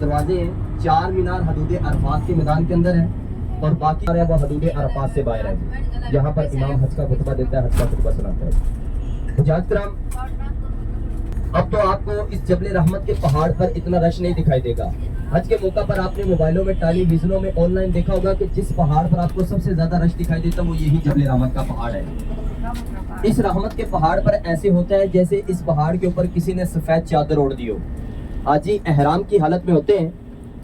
दरवाजे हैं, 4 मीनार हदूद अरफात के मैदान के अंदर है और बाकी वो हदूद अरफात से बाहर है, जहाँ पर इमाम हज का खुतबा देता है, हज का खुतबा सुनाता है। हुज्जाज किराम, अब तो आपको इस जबल रहमत के पहाड़ पर इतना रश नहीं दिखाई देगा। हज के मौका पर आपने मोबाइलों में, टेलीविजनों में, ऑनलाइन देखा होगा कि जिस पहाड़ पर आपको सबसे ज्यादा रश दिखाई देता है वो यही जबल रहमत का पहाड़ है। इस रहमत के पहाड़ पर ऐसे होता है जैसे इस पहाड़ के ऊपर किसी ने सफेद चादर ओढ़ दी हो। हाजी एहराम की हालत में होते हैं।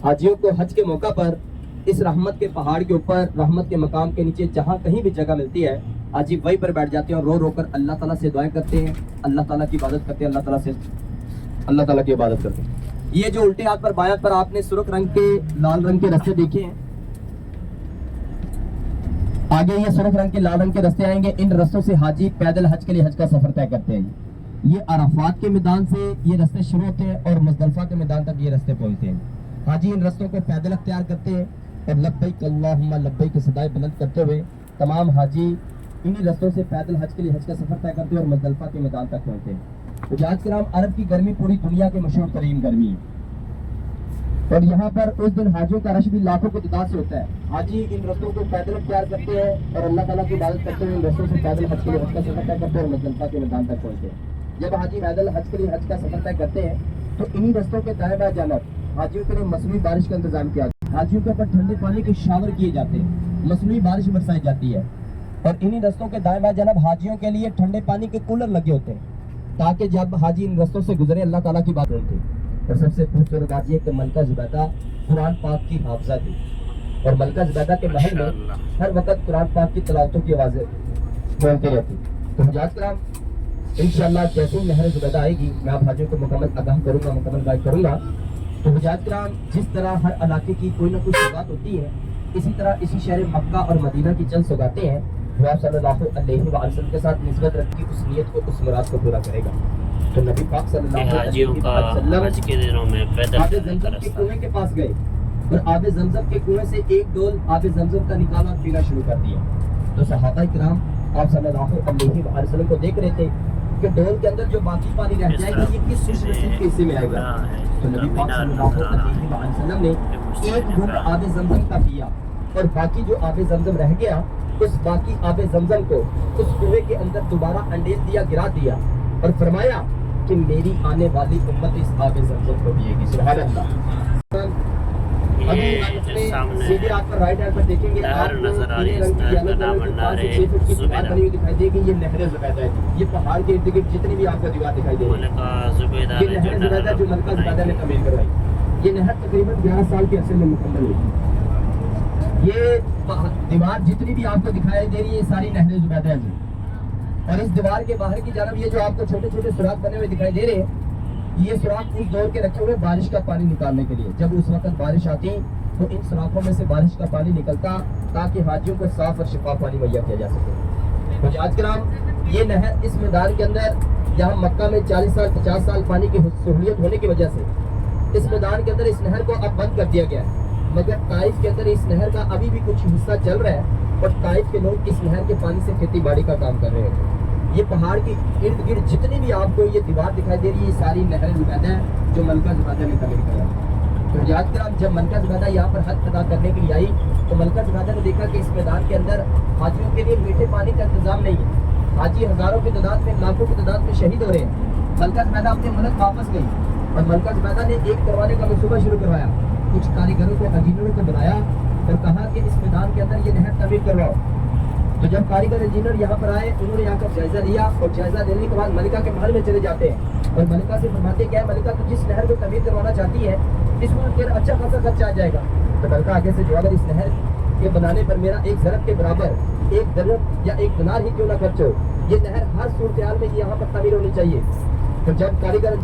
हाजियों को हज के मौका पर इस रहमत के पहाड़ के ऊपर, रहमत के मकाम के नीचे जहाँ कहीं भी जगह मिलती है, हाजी वहीं पर बैठ जाते हैं और रो रो कर अल्लाह ताला से दुआएं करते हैं, अल्लाह ताला की इबादत करते हैं, अल्लाह ताला की इबादत करते हैं। ये जो उल्टे हाथ पर बायां पर आपने सुर्ख रंग के, लाल रंग के रास्ते देखे हैं, आगे ये सुर्ख रंग के, लाल रंग के रास्ते आएंगे। इन रास्तों से हाजी पैदल हज के लिए हज का सफर तय करते हैं। ये अराफात के मैदान से ये रास्ते शुरू होते हैं और मुज़दलिफा के मैदान तक ये रास्ते पहुंचते हैं। हाजी इन रास्तों को पैदल अख्तियार करते हैं और लब्बैक अल्लाहुम्मा लब्बैक की सदाएं बुलंद करते हुए तमाम हाजी इन्हीं रास्तों से पैदल हज के लिए हज का सफर तय करते हैं और मुज़दलिफा के मैदान तक पहुंचते हैं। हुज्जाज किराम, अरब की गर्मी पूरी दुनिया की मशहूर तरीन गर्मी है और यहाँ पर उस दिन हाजियों का रश भी लाखों की तादाद से होता है। हाजी इन रास्तों को पैदल अख्तियार करते हैं और अल्लाह ताला की इबादत करते हुए इन रास्तों से पैदल हज के लिए हज का सफर तय करते हैं और मुज़दलिफा के मैदान तक पहुंचते हैं। जब हाजी पैदल हज के लिए हज का सफर तय करते हैं तो इन्हीं रास्तों के दाएं बाएं जानब हाजियों के लिए मसनूई बारिश का इंतजाम किया जाता है। हाजियों के ऊपर ठंडे पानी के शावर किए जाते हैं, मसनूई बारिश बरसाई जाती है और इन्हीं रास्तों के दाएं बाएं जानब हाजियों के लिए ठंडे पानी के कूलर लगे होते हैं ताकि जब हाजी इन रास्तों से गुजरे अल्लाह ताला की बात होती है। और सबसे खूबसूरत बात यह कि मलका ज़ुबैदा कुरान पाक की हाफिज़ा थी और मलका ज़ुबैदा के महल में हर वक्त कुरान पाक की तिलावतों की आवाज़ें बोलती रहती। तो हुज्जाज किराम, इंशाअल्लाह जैसे ही नहर ज़ुबैदा आएगी मैं आप हाजियों को मुकम्मल आगाह करूँगा, मुकम्मल गाइड करूँगा। तो हुज्जाज किराम, जिस तरह हर इलाके की कोई ना कोई सौगात होती है, इसी तरह इसी शहर मक्का और मदीना की चंद सौगातें हैं जो आप सल्लल्लाहु अलैहि वसल्लम के साथ निस्बत रखी उस नियत को, उस मुराद को पूरा करेगा। तो नबी पाक सल्लल्लाहु अलैहि वसल्लम हज के दिनों में पैदल आबे ज़मज़म के कुएं के पास गए और आबे ज़मज़म के कुएं से एक डोल आबे ज़मज़म का निकाला और पीना शुरू कर दिया। तो सहाबा किराम आप सल्लल्लाहु अलैहि वसल्लम को देख रहे थे कि डोल के अंदर जो बाकी पानी रह जाएगा ये किस खुशनसीब के हिस्से में आएगा। तो नबी पाक सल्लल्लाहु अलैहि वसल्लम ने एक घूंट आबे ज़मज़म का पिया और बाकी जो आबे ज़मज़म रह गया उस बाकी आबे ज़मज़म को उस कुएं के अंदर दोबारा अंडेल दिया, गिरा दिया और फरमाया कि मेरी आने वाली उम्मत इस आबे ज़मज़म को पिएगी। सुभान अल्लाह। अभी सीधे आप राइट हैंड पर देखेंगे आपको नीले रंग की येलो कलर की 5 से 6 फुट की दीवार बनी हुई दिखाई देगी। ये नहर ज़ुबैदा है। ये पहाड़ के इर्द गिर्द जितनी भी आपको दीवार दिखाई देगी ये नहर ज़ुबैदा जो मलका ज़ुबैदा ने तमीर करवाई। ये नहर तकरीबन 11 साल के अरसे में मुकम्मल हुई। ये दीवार जितनी भी आपको दिखाई दे रही है सारी नहर ज़ुबैदा है। और इस दीवार के बाहर की जानब ये जो आपको छोटे छोटे सुराख बने हुए दिखाई दे रहे हैं, ये सुराख उस दौर के रखे हुए बारिश का पानी निकालने के लिए। जब उस वक्त बारिश आती तो इन सुराखों में से बारिश का पानी निकलता ताकि हाजियों को साफ और शिफाफ पानी मुहैया किया जा सके। हुज्जाज किराम, ये नहर इस मैदान के अंदर जहाँ मक्का में 40 साल 50 साल पानी की सहूलियत होने की वजह से इस मैदान के अंदर इस नहर को अब बंद कर दिया गया है, मगर ताइफ के अंदर इस नहर का अभी भी कुछ हिस्सा चल रहा है और ताइफ के लोग इस नहर के पानी से खेती बाड़ी का काम कर रहे हैं। ये पहाड़ के इर्द गिर्द जितनी भी आपको ये दीवार दिखाई दे रही है सारी नहर ज़ुबैदा है जो मलका ज़ुबैदा ने तमीर किया। तो हुज्जाज किराम, जब मलका ज़ुबैदा यहाँ पर हज अदा करने के लिए आई तो मलका ज़ुबैदा ने देखा कि इस मैदान के अंदर हाजियों के लिए मीठे पानी का इंतजाम नहीं है। हाजी हज़ारों की तादाद में, लाखों की तादाद में शहीद हो रहे हैं। मलका ज़ुबैदा अपने मुल्क वापस गई और मलका ज़ुबैदा ने एक करवाने का मनसूबा शुरू करवाया। कुछ कारीगरों को, इंजीनियरों को बुलाया और कहा कि इस मैदान के अंदर ये नहर तमीर करवाओ। तो जब कारीगर इंजीनियर यहाँ पर आए उन्होंने यहाँ का जायजा लिया और जायजा लेने के बाद मलिका के महल में चले जाते हैं और मलिका से फरमाते क्या है, मलिका तो जिस नहर को तमीर करवाना चाहती है इसमें तेरा अच्छा खासा खर्चा आ जाएगा। तो मलिका आगे से जवाब, इस नहर के बनाने पर मेरा एक ज़रब के बराबर एक दरब या एक दिनार ही क्यों ना खर्च हो, ये नहर हर सूरत हाल में यहाँ पर तमीर होनी चाहिए। तो जब कारीगर